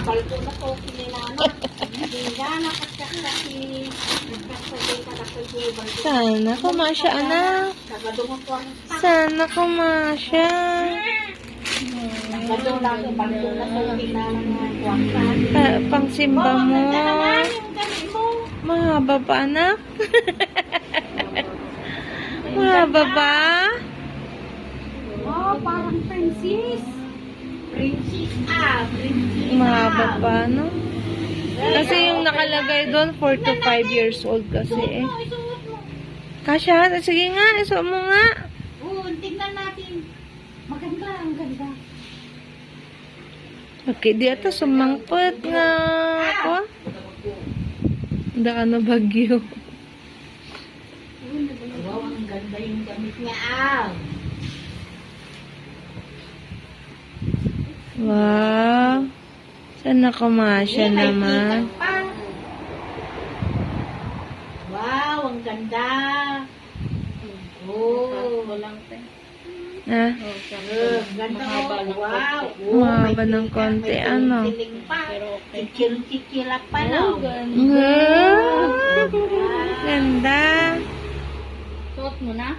balko na to, kininana. Hindi na nakasakasi. Nagkasabay ka na kayo. Sana kumasya, anak. Nagadungan ko ang Sana kumasya. nagadung lagi, balko na to, kinana. Pangsimba mo. Yung gabi mo. Mahaba pa, anak. Mahaba ba? Oh, parang princess. Princess, princess. Mahaba pa, no? Kasi yung nakalagay doon, 4 to 5 years old kasi eh. Isuot mo. Kasya, sige nga, isuot mo nga. Oo, tingnan natin. Maganda, ang ganda. Okay, di ata sumangpot nga ako. Hindi ka na bagyo. Wow, ang ganda yung gamit niya, Wow. Sana kumasya naman. Wow, ang ganda. Oh, walang Ah, ganda mo. Wow. mahaba ng konti, ano? Kikil-kikila pa lang. Wow. Ganda. Suot mo na?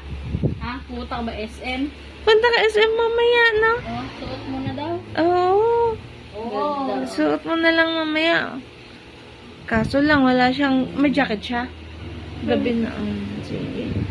Ha? Pumunta ka ba SM? Punta ka SM mamaya, no? Oh, suot mo na daw. Oo. Oh. Suot mo na lang mamaya. Kaso lang, wala siyang, may jacket siya. Gabi na. Sige.